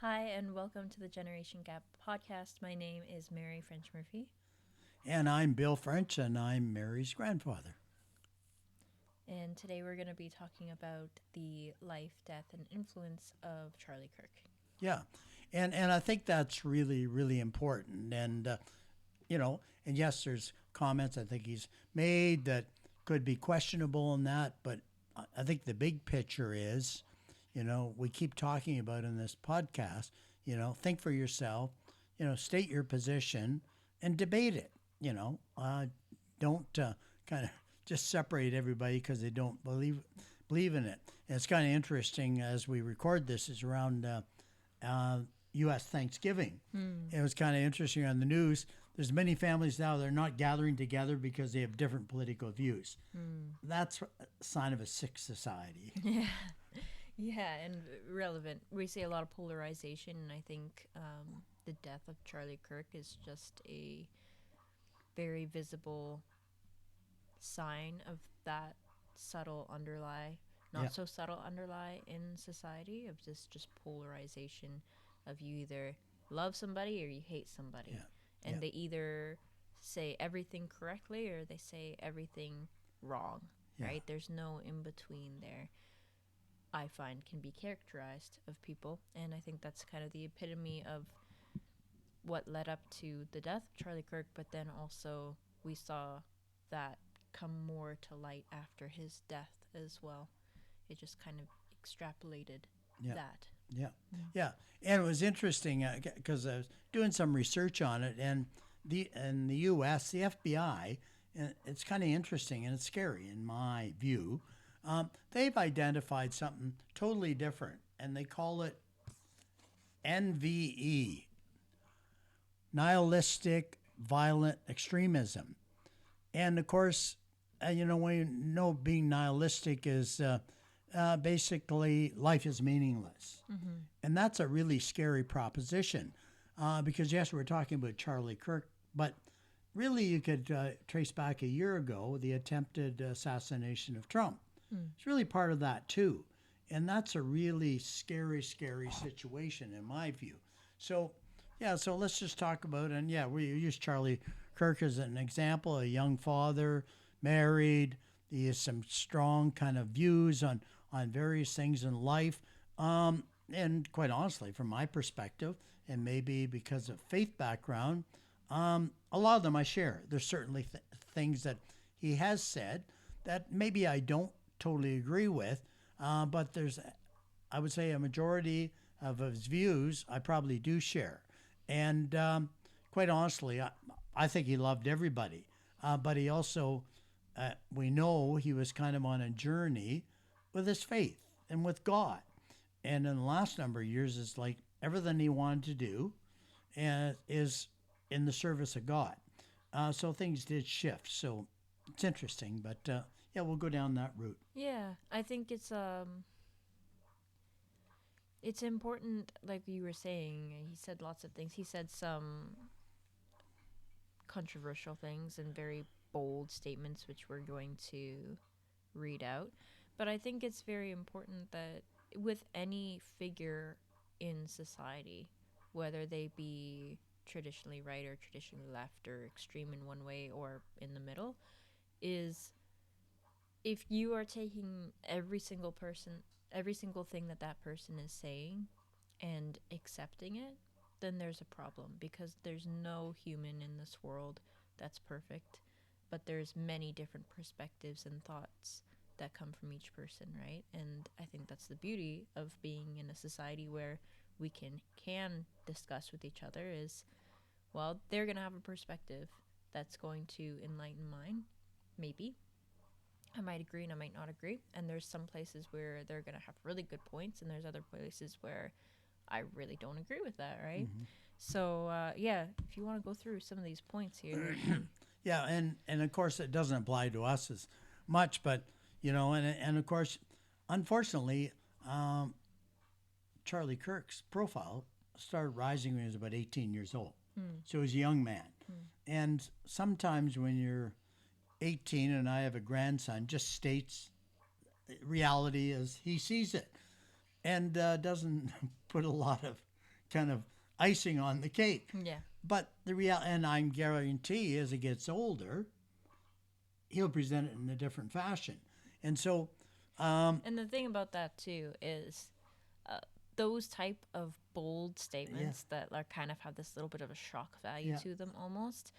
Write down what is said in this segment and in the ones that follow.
Hi, and welcome to the Generation Gap podcast. My name is Mary French Murphy, And I'm Bill French, and I'm Mary's grandfather. and today we're going to be talking about the life, death, and influence of Charlie Kirk. Yeah, and I think that's really important. And yes, there's comments I think he's made that could be questionable in that, but I think the big picture is, we keep talking about in this podcast. Think for yourself. State your position and debate it. Don't kind of just separate everybody because they don't believe in it. And it's kind of interesting as we record this is around U.S. Thanksgiving. It was kind of interesting on the news. There's many families now that are not gathering together because they have different political views. That's a sign of a sick society. Yeah, yeah, and relevant. We see a lot of polarization, and I think the death of Charlie Kirk is just a very visible sign of that subtle underlie, Yeah, not so subtle underlie in society of just polarization of you either love somebody or you hate somebody, yeah, and yeah, they either say everything correctly or they say everything wrong. yeah, Right? There's no in between there. I find can be characterized of people, and I think that's kind of the epitome of what led up to the death of Charlie Kirk, but then also we saw that come more to light after his death as well. It just kind of extrapolated yeah, that. yeah, yeah. And it was interesting because I was doing some research on it, and in the U.S., the FBI, and it's kind of interesting and it's scary in my view. They've identified something totally different, and they call it NVE, nihilistic violent extremism. And of course, we know being nihilistic is basically life is meaningless. And that's a really scary proposition because, yes, we're talking about Charlie Kirk, but really you could trace back a year ago the attempted assassination of Trump. It's really part of that, too. And that's a really scary situation in my view. So, yeah, so let's just talk about it. And yeah, we use Charlie Kirk as an example, a young father, married. He has some strong kind of views on various things in life. And quite honestly, from my perspective, and maybe because of faith background, a lot of them I share. There's certainly things that he has said that maybe I don't totally agree with, but there's, I would say, a majority of his views I probably do share. And quite honestly, I think he loved everybody, but he also, we know he was kind of on a journey with his faith and with God. And in the last number of years, it's like everything he wanted to do is in the service of God. So things did shift. So it's interesting, but yeah, we'll go down that route. Yeah, I think it's important, like you were saying. He said lots of things. He said some controversial things and very bold statements, which we're going to read out. But I think it's very important that with any figure in society, whether they be traditionally right or traditionally left or extreme in one way or in the middle, is if you are taking every single thing that that person is saying and accepting it, then there's a problem because there's no human in this world that's perfect, but there's many different perspectives and thoughts that come from each person, right? And I think that's the beauty of being in a society where we can discuss with each other is, well, they're going to have a perspective that's going to enlighten mine, maybe. I might agree and I might not agree. And there's some places where they're going to have really good points, and there's other places where I really don't agree with that, right? Mm-hmm. So, yeah, if you want to go through some of these points here, that'd be. Yeah, and of course it doesn't apply to us as much, but and of course, unfortunately, um, Charlie Kirk's profile started rising when he was about 18 years old. Hmm. So he was a young man. Hmm. And sometimes when you're 18 and I have a grandson, just states reality as he sees it and doesn't put a lot of, kind of icing on the cake. Yeah. But the real, and I guarantee as he gets older, he'll present it in a different fashion. And so, And the thing about that too is those type of bold statements that are kind of have this little bit of a shock value to them almost.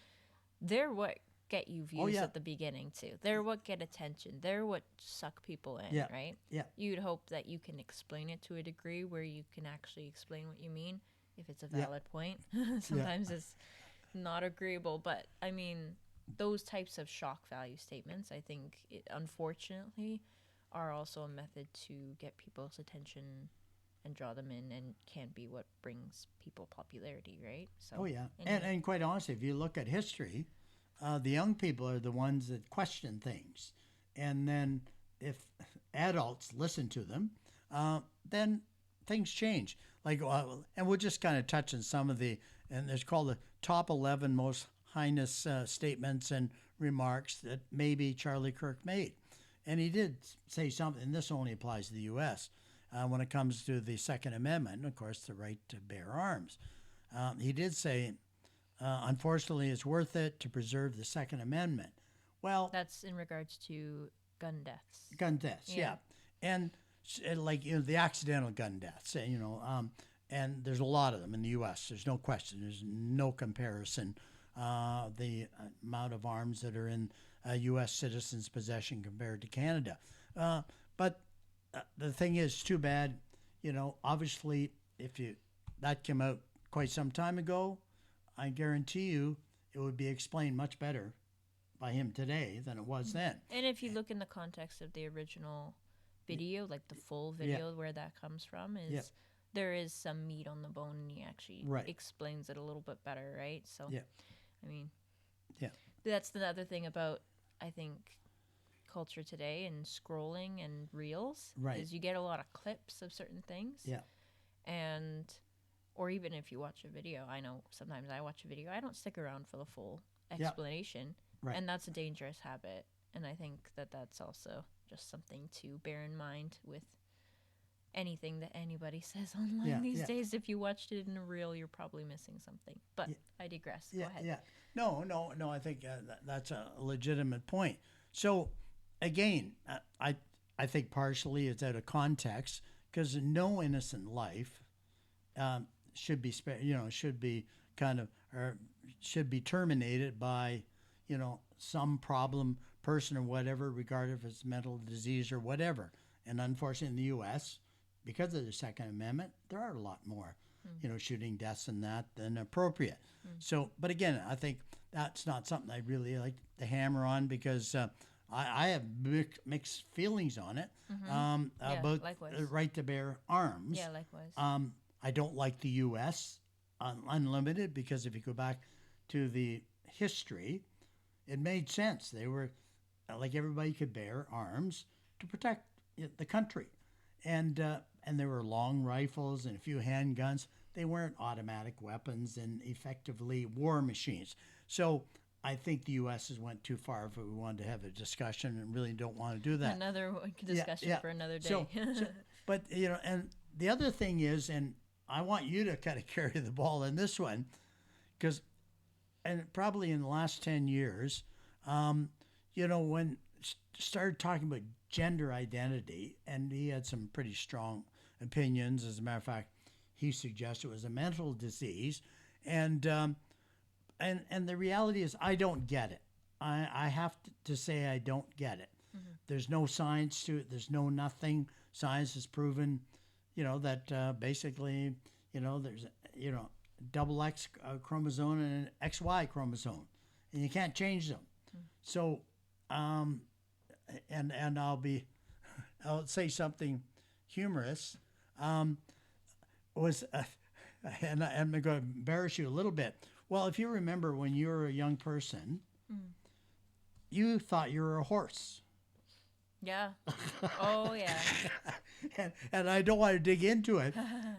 They're what get you views at the beginning too. They're what get attention. They're what suck people in, right? Yeah. You'd hope that you can explain it to a degree where you can actually explain what you mean if it's a valid point. Sometimes it's not agreeable, but I mean, those types of shock value statements, I think, unfortunately, are also a method to get people's attention and draw them in, and can be what brings people popularity, right? So, and quite honestly, if you look at history, the young people are the ones that question things, and then if adults listen to them, then things change. Like, and we'll just kind of touch on some of the, and there's called the top 11 most heinous statements and remarks that maybe Charlie Kirk made, and he did say something. And this only applies to the U.S. When it comes to the Second Amendment, and of course, the right to bear arms. He did say, unfortunately, it's worth it to preserve the Second Amendment. Well, that's in regards to gun deaths. Gun deaths, yeah. And like, the accidental gun deaths, and there's a lot of them in the U.S. There's no question. There's no comparison. The amount of arms that are in U.S. citizens' possession compared to Canada. But the thing is, too bad, obviously, that came out quite some time ago, I guarantee you it would be explained much better by him today than it was then. And if you look in the context of the original video, like the full video where that comes from, is there is some meat on the bone, and he actually explains it a little bit better, right? So, I mean, that's the other thing about, I think, culture today and scrolling and reels is you get a lot of clips of certain things, and or even if you watch a video, I know sometimes I watch a video, I don't stick around for the full explanation, and that's a dangerous habit. And I think that that's also just something to bear in mind with anything that anybody says online these days. If you watched it in a reel, you're probably missing something. But I digress. Go ahead. No, I think that's a legitimate point. So again, I think partially it's out of context, because no innocent life should be should be terminated by some problem person or whatever, regardless if it's mental disease or whatever. And unfortunately, in the U.S., because of the Second Amendment, there are a lot more shooting deaths and that than appropriate. So, but again, I think that's not something I really like to hammer on, because I have mixed feelings on it about the right to bear arms. Yeah, likewise. I don't like the U.S. Unlimited, because if you go back to the history, it made sense. They were like, everybody could bear arms to protect the country, and there were long rifles and a few handguns. They weren't automatic weapons and effectively war machines. So I think the U.S. has went too far if we wanted to have a discussion, and really don't want to do that. Another discussion for another day. But and the other thing is, and I want you to kind of carry the ball in this one, because, and probably in the last 10 years, when started talking about gender identity, and he had some pretty strong opinions. As a matter of fact, he suggested it was a mental disease, and the reality is, I don't get it. I have to say I don't get it. There's no science to it. There's no nothing. Science has proven, that basically, there's double X chromosome and an XY chromosome, and you can't change them. So, and I'll say something humorous. And I'm going to embarrass you a little bit. Well, if you remember when you were a young person, you thought you were a horse. Yeah. Oh, yeah. and I don't want to dig into it,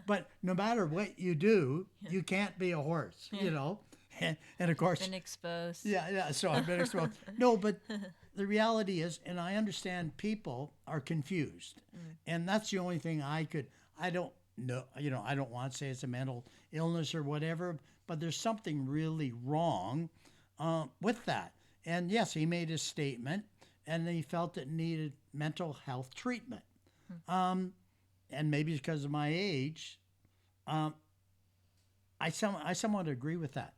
but no matter what you do, you can't be a horse, And of course... Been exposed. Yeah, so I've been exposed. No, but the reality is, and I understand people are confused. And that's the only thing I no, I don't want to say it's a mental illness or whatever, but there's something really wrong with that. And yes, he made a statement, and he felt it needed mental health treatment. Um, and maybe because of my age, um, I somewhat agree with that.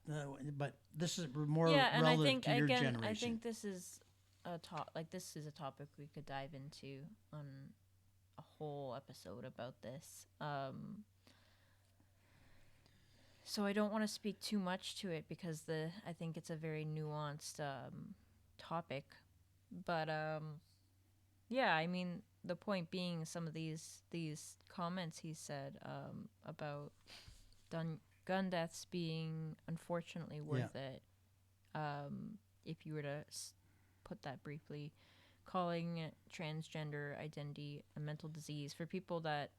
But this is more Yeah, and I relative think to your again, I generation. think this is this is a topic we could dive into on a whole episode about this. So I don't want to speak too much to it because I think it's a very nuanced topic. But yeah, I mean the point being some of these comments he said about gun deaths being unfortunately Yeah, worth it. If you were to put that briefly, calling transgender identity a mental disease for people that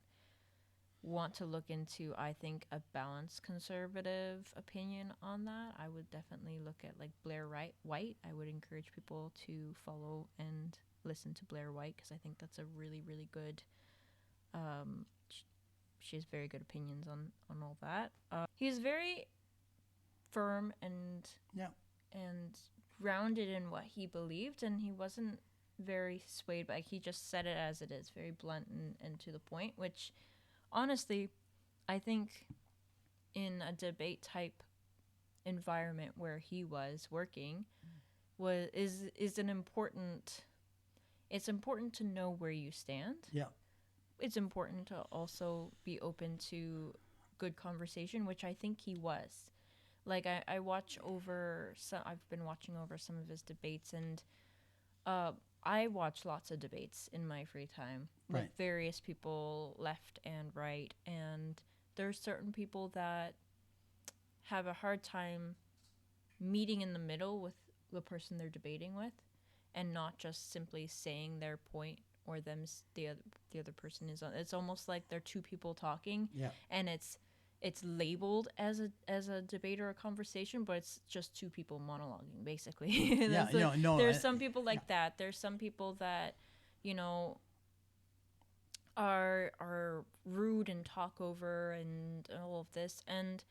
want to look into, I think, a balanced conservative opinion on that, I would definitely look at like White. I would encourage people to follow and listen to Blair White because I think that's a really, really good. Um, she has very good opinions on all that. He's very firm yeah, and grounded in what he believed, and he wasn't very swayed by. He just said it as it is, very blunt and to the point. Which, honestly, I think in a debate type environment where he was working is an important. It's important to know where you stand. yeah. It's important to also be open to good conversation, which I think he was. Like I watch over some. I've been watching over some of his debates, and uh, I watch lots of debates in my free time with Right. various people, left and right, and there's certain people that have a hard time meeting in the middle with the person they're debating with, and not just simply saying their point or the other person is on. It's almost like they're two people talking, Yeah. and it's labeled as a debate or a conversation, but it's just two people monologuing basically. Yeah. No. There's some people Yeah. like that. There's some people that, you know, are rude and talk over and all of this. And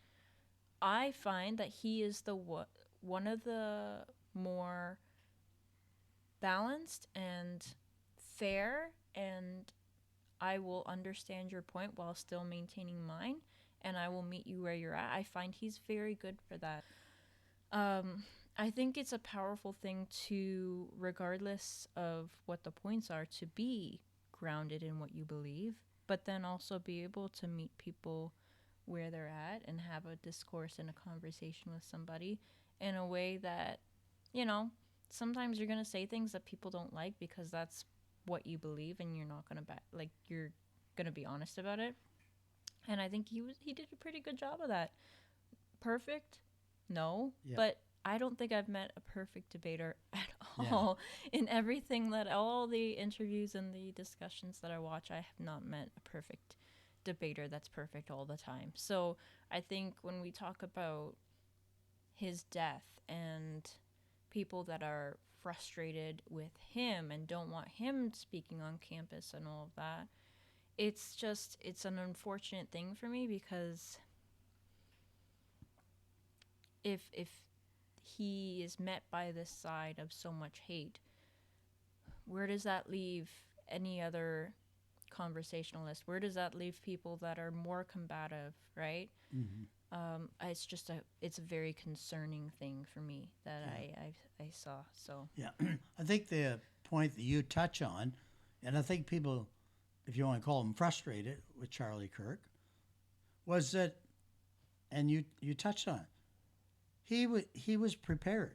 I find that he is one of the more balanced and fair, and I will understand your point while still maintaining mine, and I will meet you where you're at. I find he's very good for that. Um, I think it's a powerful thing to, regardless of what the points are, to be grounded in what you believe, but then also be able to meet people where they're at and have a discourse and a conversation with somebody in a way that, you know, sometimes you're going to say things that people don't like because that's what you believe and you're not going to you're going to be honest about it. And I think he did a pretty good job of that. Perfect? No, Yeah. but I don't think I've met a perfect debater at Yeah. all. In everything that all the interviews and the discussions that I watch, I have not met a perfect debater that's perfect all the time. So I think when we talk about his death and people that are frustrated with him and don't want him speaking on campus and all of that, it's an unfortunate thing for me because if he is met by this side of so much hate, where does that leave any other conversationalist? Where does that leave people that are more combative, right? Mm-hmm. It's a very concerning thing for me that Yeah. I saw. So Yeah. I think the point that you touch on, and I think people, if you want to call them frustrated with Charlie Kirk, was that, and you touched on it, he was prepared.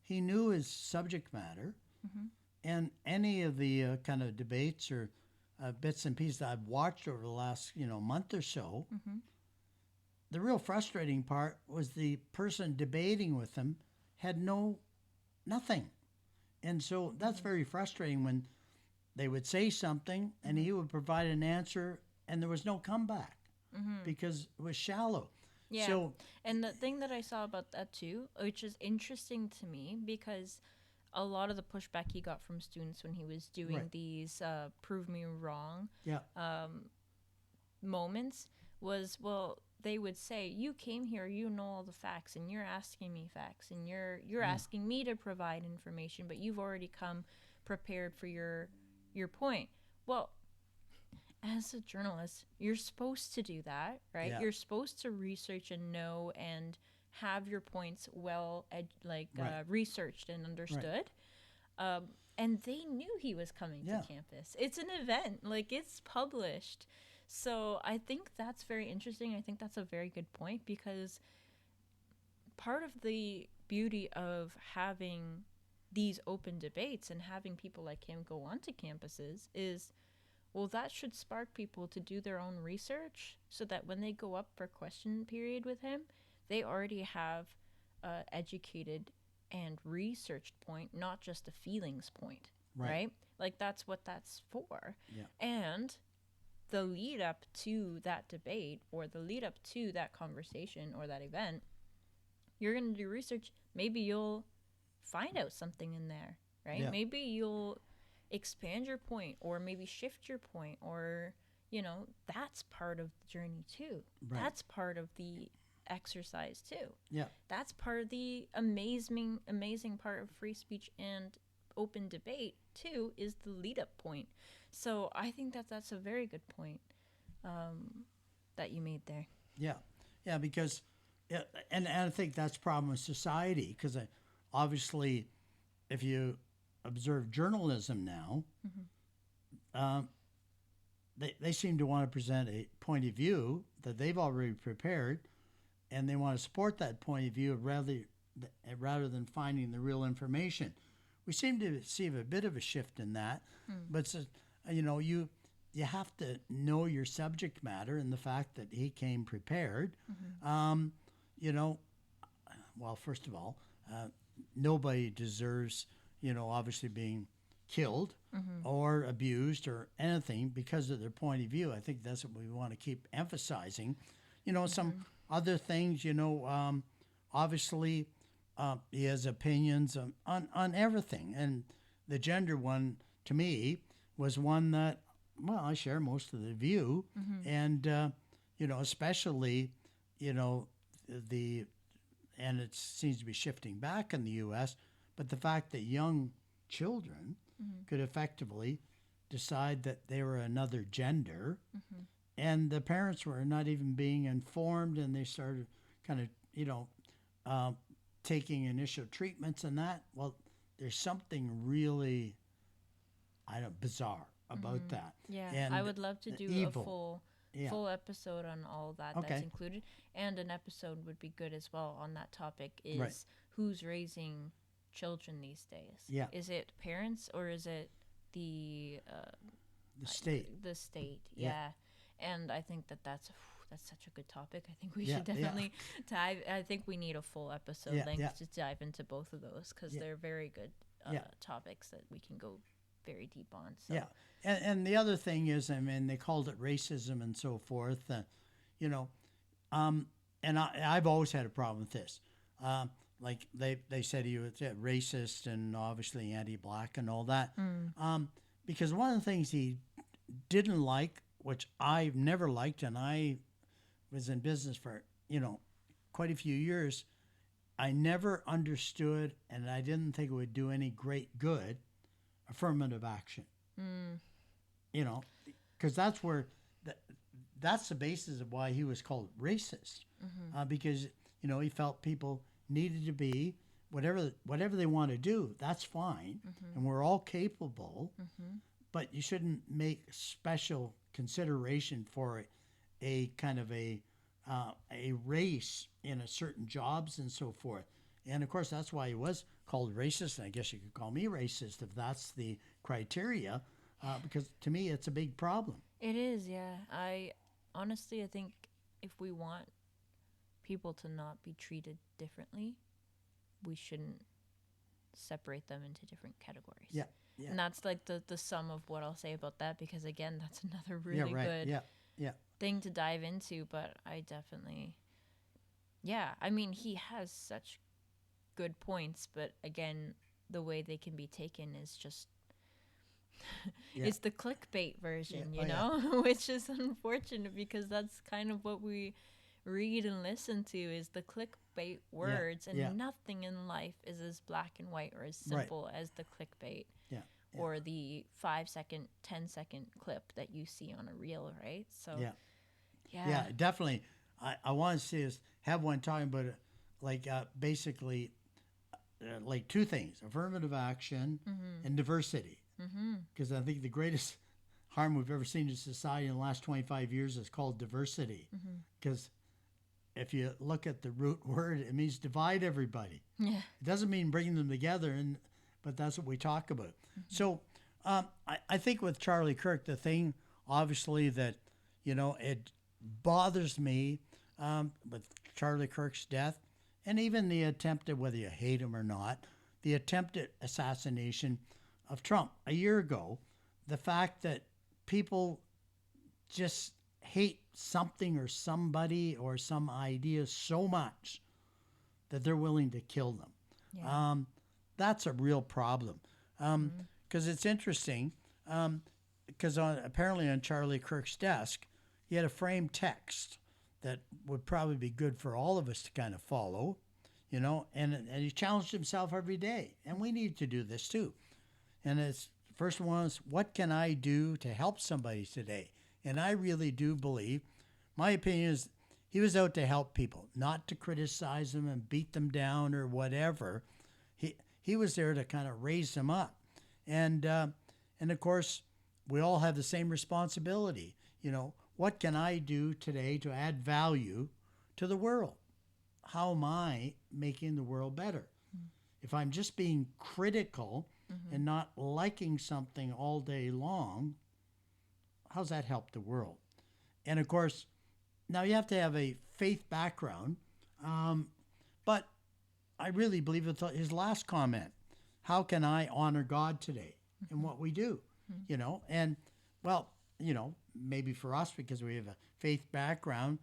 He knew his subject matter, mm-hmm. and any of the kind of debates or bits and pieces that I've watched over the last month or so, Mm-hmm. the real frustrating part was the person debating with him had nothing, and so that's Mm-hmm. very frustrating when they would say something and Mm-hmm. he would provide an answer and there was no comeback Mm-hmm. because it was shallow. Yeah. So And the thing that I saw about that too, which is interesting to me because a lot of the pushback he got from students when he was doing right, these prove me wrong yeah, um, moments was, well, they would say, you came here, you know all the facts, and you're asking me facts, and you're asking me to provide information, but you've already come prepared for your point. Well, as a journalist, you're supposed to do that, right? Yeah. You're supposed to research and know and have your points well Right. researched and understood. And they knew he was coming Yeah. to campus. It's an event, like it's published. So I think that's very interesting. I think that's a very good point, because part of the beauty of having these open debates and having people like him go onto campuses is, well, that should spark people to do their own research, so that when they go up for question period with him, they already have educated and researched point, not just a feelings point, right? Like that's what that's for. Yeah. And the lead up to that debate, or the lead up to that conversation or that event, you're going to do research. Maybe you'll find out something in there, right? Yeah. Maybe you'll expand your point, or maybe shift your point, or, that's part of the journey too. Right. That's part of the exercise too. Yeah. That's part of the amazing part of free speech and open debate too, is the lead up point. So I think that that's a very good point that you made there. Yeah. Yeah. Because, and I think that's a problem with society, because obviously, if you observe journalism now, they seem to want to present a point of view that they've already prepared, and they want to support that point of view rather than finding the real information. We seem to see a bit of a shift in that, but you have to know your subject matter, and the fact that he came prepared. Well, first of all, nobody deserves, obviously being killed or abused or anything because of their point of view. I think that's what we want to keep emphasizing. Some other things, obviously he has opinions on everything. And the gender one, to me, was one that, well, I share most of the view. And, especially, and it seems to be shifting back in the U.S., but the fact that young children could effectively decide that they were another gender, and the parents were not even being informed, and they started kind of, taking initial treatments and that. Well, there's something really, bizarre about that. Yeah, and I would love to do evil. a full episode on all that. Okay. That's included, and an episode would be good as well on that topic, is Right. who's raising children these days. Yeah. Is it parents, or is it the state. the state? Yeah. Yeah. And I think that's such a good topic. I think we Yeah, should yeah. definitely dive. I think we need a full episode Yeah, length yeah. to dive into both of those, because Yeah. they're very good Yeah. topics that we can go very deep on. So. Yeah, and the other thing is, I mean, they called it racism and so forth. And I've always had a problem with this. Like they said he was racist and obviously anti-black and all that. Because one of the things he didn't like, which I've never liked, and I was in business for quite a few years, I never understood, and I didn't think it would do any great good, affirmative action. Because that's where that's the basis of why he was called racist, because he felt people needed to be whatever they want to do. That's fine, and we're all capable, but you shouldn't make special consideration for a kind of a race in a certain jobs and so forth. And of course, that's why he was called racist. And I guess you could call me racist if that's the criteria, because to me, it's a big problem. It is, yeah. I think if we want people to not be treated differently, we shouldn't separate them into different categories. Yeah, yeah. And that's like the sum of what I'll say about that, because again, that's another really good thing to dive into. But I definitely, I mean, he has such good points, but again, the way they can be taken is just Yeah. It's the clickbait version, Yeah. you Oh, yeah. know, which is unfortunate because that's kind of what we read and listen to is the clickbait Yeah. words, Yeah. and nothing in life is as black and white or as Right. simple as the clickbait Yeah. Yeah. or the 5 second, 10-second clip that you see on a reel, right? So, Yeah. yeah. Yeah. Definitely. I want to see us have one talking about it, like basically like two things: affirmative action and diversity. Because I think the greatest harm we've ever seen in society in the last 25 years is called diversity. Because if you look at the root word, it means divide everybody. Yeah. It doesn't mean bring them together, but that's what we talk about. So I think with Charlie Kirk, the thing obviously that, it bothers me with Charlie Kirk's death, and even the attempted, whether you hate him or not, the attempted assassination of Trump a year ago, the fact that people just hate something or somebody or some idea so much that they're willing to kill them. Yeah. That's a real problem. Because it's interesting, because apparently on Charlie Kirk's desk, he had a framed text that would probably be good for all of us to kind of follow, and he challenged himself every day. And we need to do this too. And his first one was, what can I do to help somebody today? And I really do believe, my opinion is, he was out to help people, not to criticize them and beat them down or whatever. He was there to kind of raise them up. And of course, we all have the same responsibility. What can I do today to add value to the world? How am I making the world better? If I'm just being critical and not liking something all day long, how's that help the world? And of course, now you have to have a faith background, but I really believe it's his last comment. How can I honor God today in what we do? And well, maybe for us, because we have a faith background,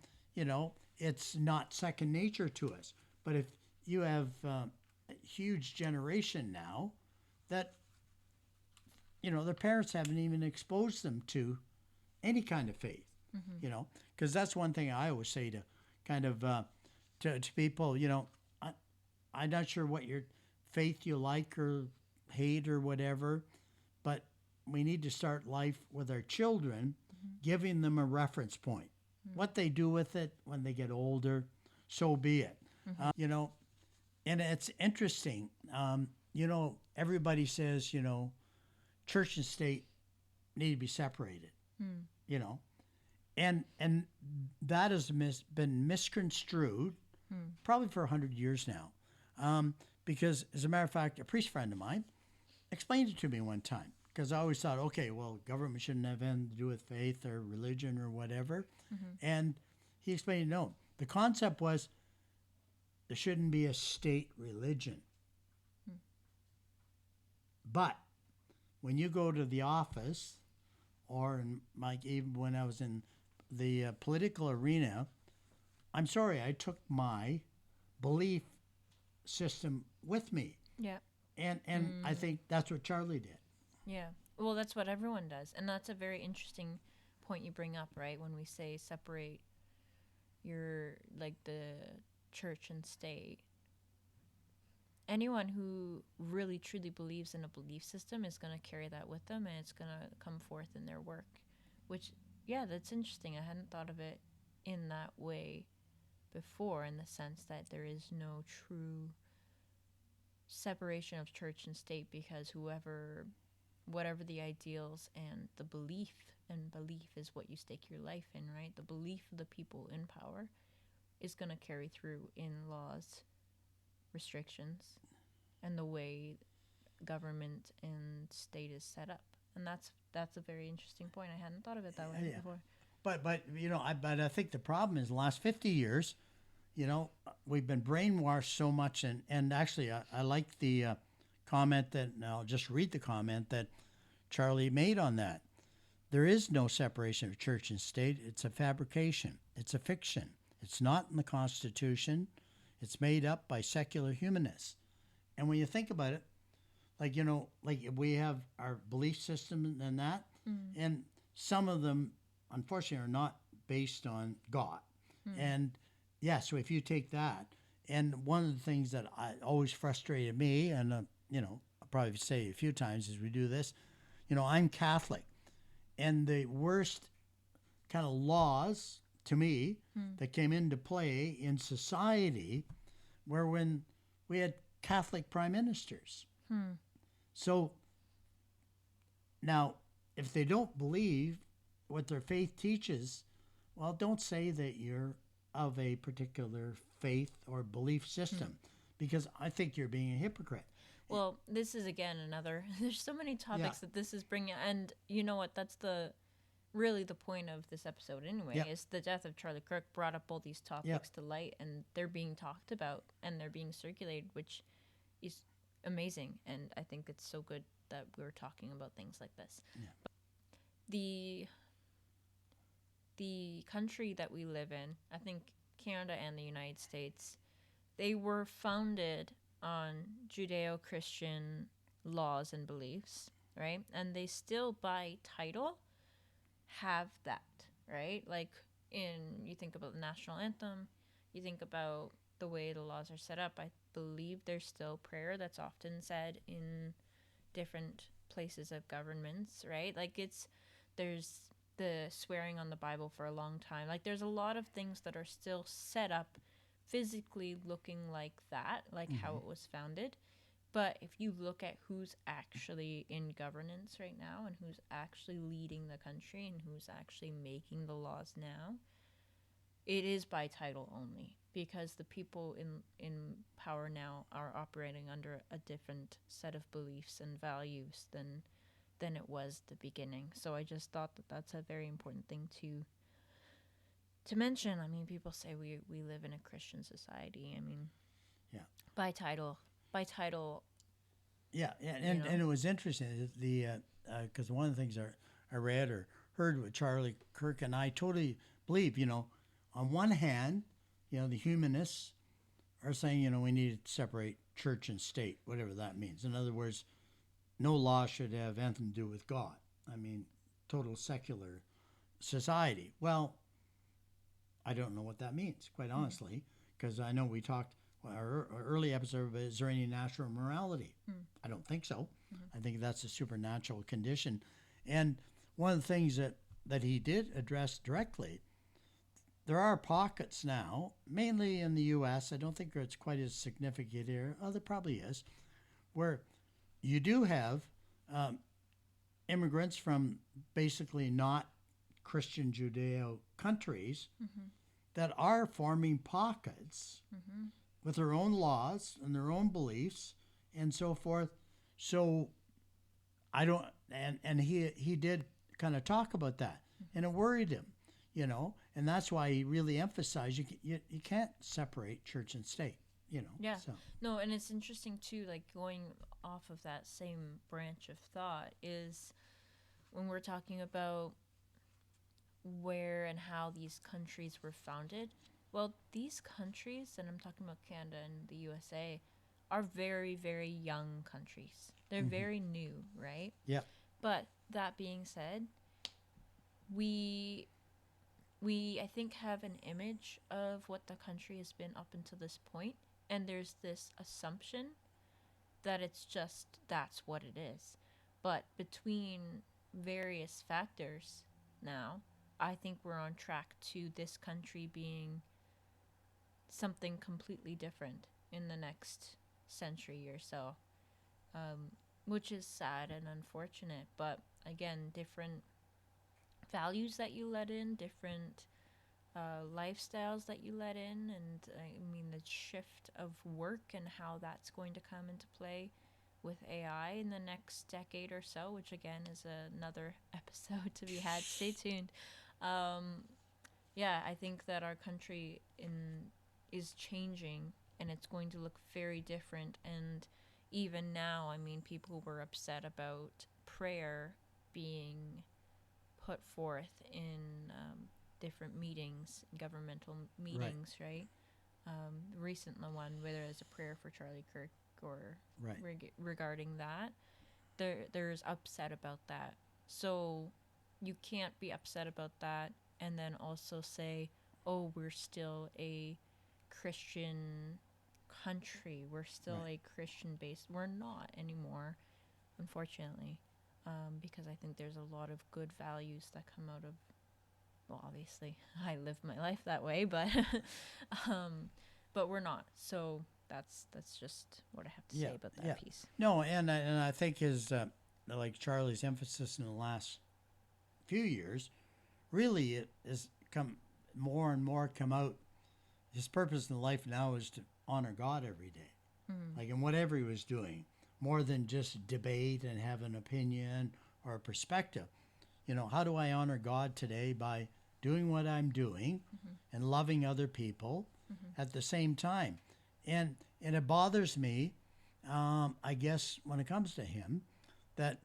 it's not second nature to us. But if you have a huge generation now that, their parents haven't even exposed them to any kind of faith, because that's one thing I always say to kind of to people, I'm not sure what your faith you like or hate or whatever, but we need to start life with our children, giving them a reference point. What they do with it when they get older, so be it. And it's interesting. Everybody says, church and state need to be separated. And that has been misconstrued probably for 100 years now. Because, as a matter of fact, a priest friend of mine explained it to me one time. Because I always thought, okay, well, government shouldn't have anything to do with faith or religion or whatever. And he explained, no, the concept was there shouldn't be a state religion. But when you go to the office, or even when I was in the political arena, I'm sorry, I took my belief system with me. Yeah. And I think that's what Charlie did. Yeah. Well, that's what everyone does. And that's a very interesting point you bring up, right? When we say separate your, like, the church and state. Anyone who really truly believes in a belief system is going to carry that with them, and it's going to come forth in their work. Which, yeah, that's interesting. I hadn't thought of it in that way before, in the sense that there is no true separation of church and state, because whatever the ideals and the belief, and belief is what you stake your life in, right? The belief of the people in power is going to carry through in laws, restrictions, and the way government and state is set up. And that's a very interesting point. I hadn't thought of it that way before. But I think the problem is the last 50 years, we've been brainwashed so much, and actually I like the comment that, and I'll just read the comment that Charlie made on that. There is no separation of church and state. It's a fabrication. It's a fiction. It's not in the Constitution. It's made up by secular humanists. And when you think about it, like like we have our belief system and that, Mm. and some of them, unfortunately, are not based on God. Mm. And yeah, so if you take that, and one of the things that I always frustrated me, and I'll probably say a few times as we do this, I'm Catholic, and the worst kind of laws to me Mm. that came into play in society were when we had Catholic prime ministers. Mm. So now, if they don't believe what their faith teaches, well, don't say that you're of a particular faith or belief system, because I think you're being a hypocrite. Well, this is again another. There's so many Yeah. topics that this is bringing, and you know what? That's really the point of this episode anyway. Yep. Is the death of Charlie Kirk brought up all these topics Yep. to light, and they're being talked about and they're being circulated, which is amazing. And I think it's so good that we're talking about things like this. Yeah. The country that we live in, I think Canada and the United States, they were founded on Judeo-Christian laws and beliefs, right? And they still, by title, have that, right? Like you think about the national anthem, you think about the way the laws are set up. I believe there's still prayer that's often said in different places of governments, right? Like there's the swearing on the Bible for a long time. Like there's a lot of things that are still set up physically looking like that, like how it was founded. But if you look at who's actually in governance right now and who's actually leading the country and who's actually making the laws now, it is by title only, because the people in power now are operating under a different set of beliefs and values than it was the beginning. So I just thought that that's a very important thing to mention. I mean, people say we live in a Christian society. I mean, Yeah. by title. Yeah, and it was interesting because one of the things I read or heard with Charlie Kirk, and I totally believe. On one hand, the humanists are saying we need to separate church and state, whatever that means. In other words, no law should have anything to do with God. I mean, total secular society. Well, I don't know what that means, quite honestly, because I know we talked our early episode, but is there any natural morality? I don't think so. I think that's a supernatural condition. And one of the things that he did address directly, there are pockets now, mainly in the U.S., I don't think it's quite as significant here, there probably is, where you do have immigrants from basically not Christian Judeo countries that are forming pockets with their own laws and their own beliefs and so forth. So I don't, and he did kind of talk about that, and it worried him, and that's why he really emphasized you can't separate church and state, Yeah. So. No, and it's interesting too, like going off of that same branch of thought is when we're talking about where and how these countries were founded. Well, these countries, and I'm talking about Canada and the USA, are very, very young countries. They're very new, right? Yeah. But that being said, we I think have an image of what the country has been up until this point, and there's this assumption that it's just that's what it is. But between various factors now, I think we're on track to this country being something completely different in the next century or so, which is sad and unfortunate. But again, different values that you let in, different lifestyles that you let in, and I mean the shift of work and how that's going to come into play with AI in the next decade or so, which again is another episode to be had. Stay tuned. Yeah, I think that our country is changing, and it's going to look very different. And even now, I mean, people were upset about prayer being put forth in different meetings, governmental meetings, right? The recent one where there was a prayer for Charlie Kirk or Right. regarding that, there's upset about that. So you can't be upset about that and then also say, "Oh, we're still a Christian country. We're still Right. a Christian base." We're not anymore, unfortunately, because I think there's a lot of good values that come out of. Well, obviously, I live my life that way, but um, but we're not. So that's just what I have to Yeah. say about Yeah. that piece. No, and I think his like Charlie's emphasis in the last few years, really it has come more and more come out. His purpose in life now is to honor God every day, like in whatever he was doing, more than just debate and have an opinion or a perspective. How do I honor God today by doing what I'm doing and loving other people at the same time? And it bothers me, I guess, when it comes to him, that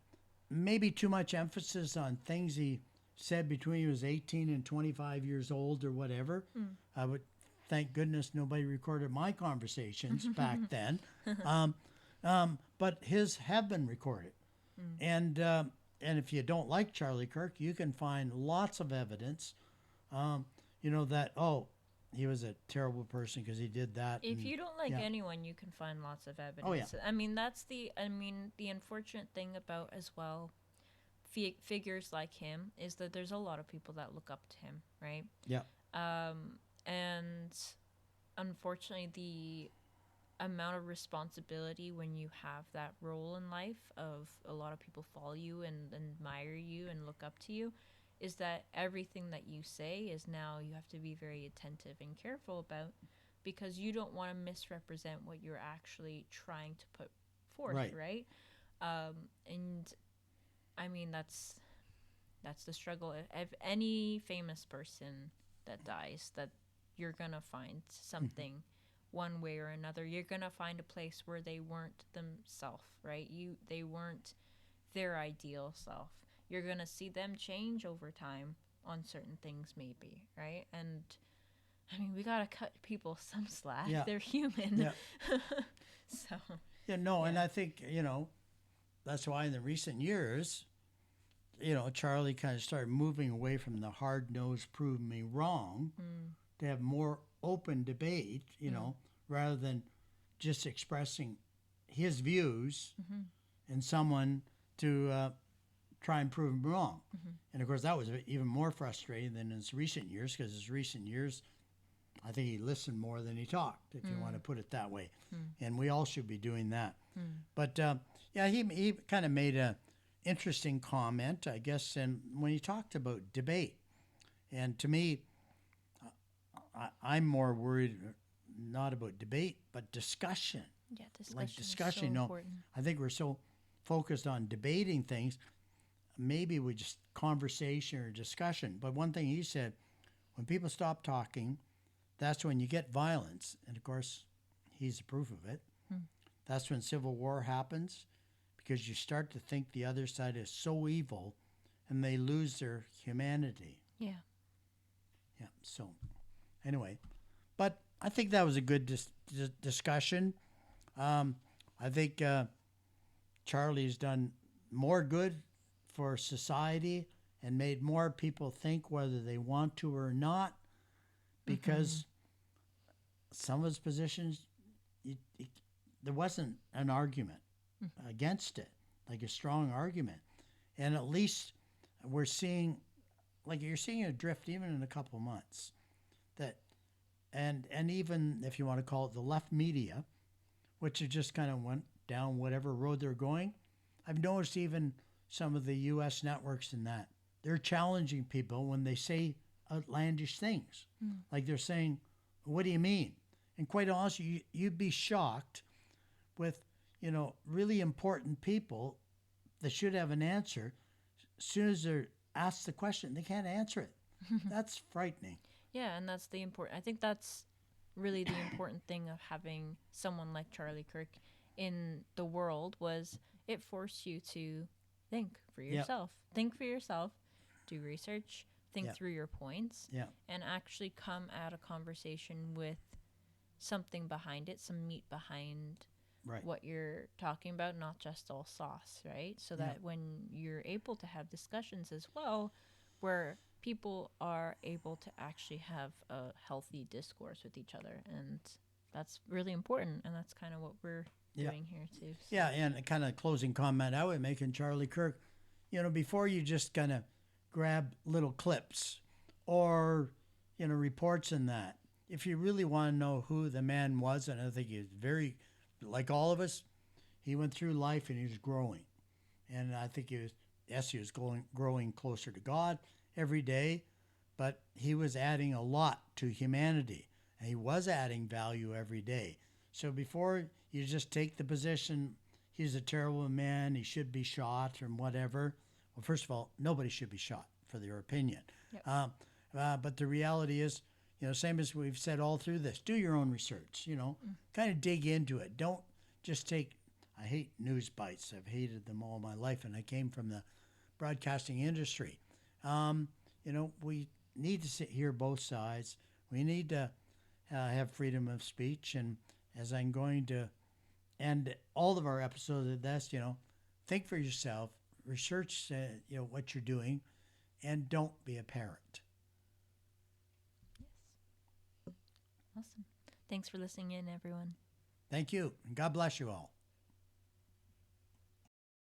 maybe too much emphasis on things he said between he was 18 and 25 years old or whatever. I would thank goodness nobody recorded my conversations back then. Um, but his have been recorded. And if you don't like Charlie Kirk, you can find lots of evidence, that, he was a terrible person because he did that. If And, you don't like yeah. anyone, you can find lots of evidence. Oh, yeah. I mean, the unfortunate thing about as well figures like him is that there's a lot of people that look up to him, right? Yeah. And unfortunately, the amount of responsibility when you have that role in life of a lot of people follow you and admire you and look up to you is that everything that you say is now you have to be very attentive and careful about, because you don't want to misrepresent what you're actually trying to put forth, right? And I mean, that's the struggle. If any famous person that dies, that you're gonna find something one way or another. You're gonna find a place where they weren't themselves, right? They weren't their ideal self. You're gonna see them change over time on certain things, maybe, right? And I mean, we gotta cut people some slack. Yeah. They're human. Yeah. So. Yeah, no, Yeah. and I think, that's why in the recent years, Charlie kind of started moving away from the hard-nosed prove me wrong to have more open debate, rather than just expressing his views and someone to try and prove him wrong. And of course, that was even more frustrating than in his recent years, because his recent years, I think he listened more than he talked, if you want to put it that way. And we all should be doing that. But yeah, he kind of made a interesting comment, I guess, and when he talked about debate. And to me, I'm more worried not about debate, but discussion. Yeah, Like discussion is so important. I think we're so focused on debating things, maybe we just conversation or discussion. But one thing he said, when people stop talking, that's when you get violence. And of course, he's the proof of it. That's when civil war happens, because you start to think the other side is so evil and they lose their humanity. Yeah. Yeah, so anyway, but I think that was a good discussion. I think Charlie's done more good for society and made more people think whether they want to or not, because some of his positions, there wasn't an argument against it, like a strong argument. And at least we're seeing, like you're seeing a drift even in a couple months, that, and even if you want to call it the left media, which have just kind of went down whatever road they're going. I've noticed even some of the U.S. networks in that, they're challenging people when they say outlandish things. Like they're saying, what do you mean? And quite honestly, you'd be shocked with, really important people that should have an answer. As soon as they're asked the question, they can't answer it. That's frightening. Yeah, and that's the important. I think that's really the important thing of having someone like Charlie Kirk in the world, was it forced you to think for yourself. Think for yourself, do research, think through your points, and actually come at a conversation with something behind it, some meat behind Right. what you're talking about, not just all sauce, right? So Yeah. that when you're able to have discussions as well, where people are able to actually have a healthy discourse with each other. And that's really important. And that's kind of what we're Yeah. doing here, too. So. Yeah. And a kind of closing comment I would make in Charlie Kirk, before you just kind of grab little clips or, reports in that, if you really want to know who the man was, and I think he's very, like all of us, he went through life and he was growing. And I think he was growing closer to God every day, but he was adding a lot to humanity. And he was adding value every day. So before you just take the position, he's a terrible man, he should be shot or whatever. Well, first of all, nobody should be shot for their opinion. Yep. But the reality is, same as we've said all through this, do your own research, kind of dig into it. Don't just take, I hate news bites. I've hated them all my life, and I came from the broadcasting industry. We need to hear both sides. We need to have freedom of speech. And as I'm going to end all of our episodes of this, think for yourself, research, what you're doing, and don't be a parrot. Yes. Awesome. Thanks for listening in, everyone. Thank you, and God bless you all.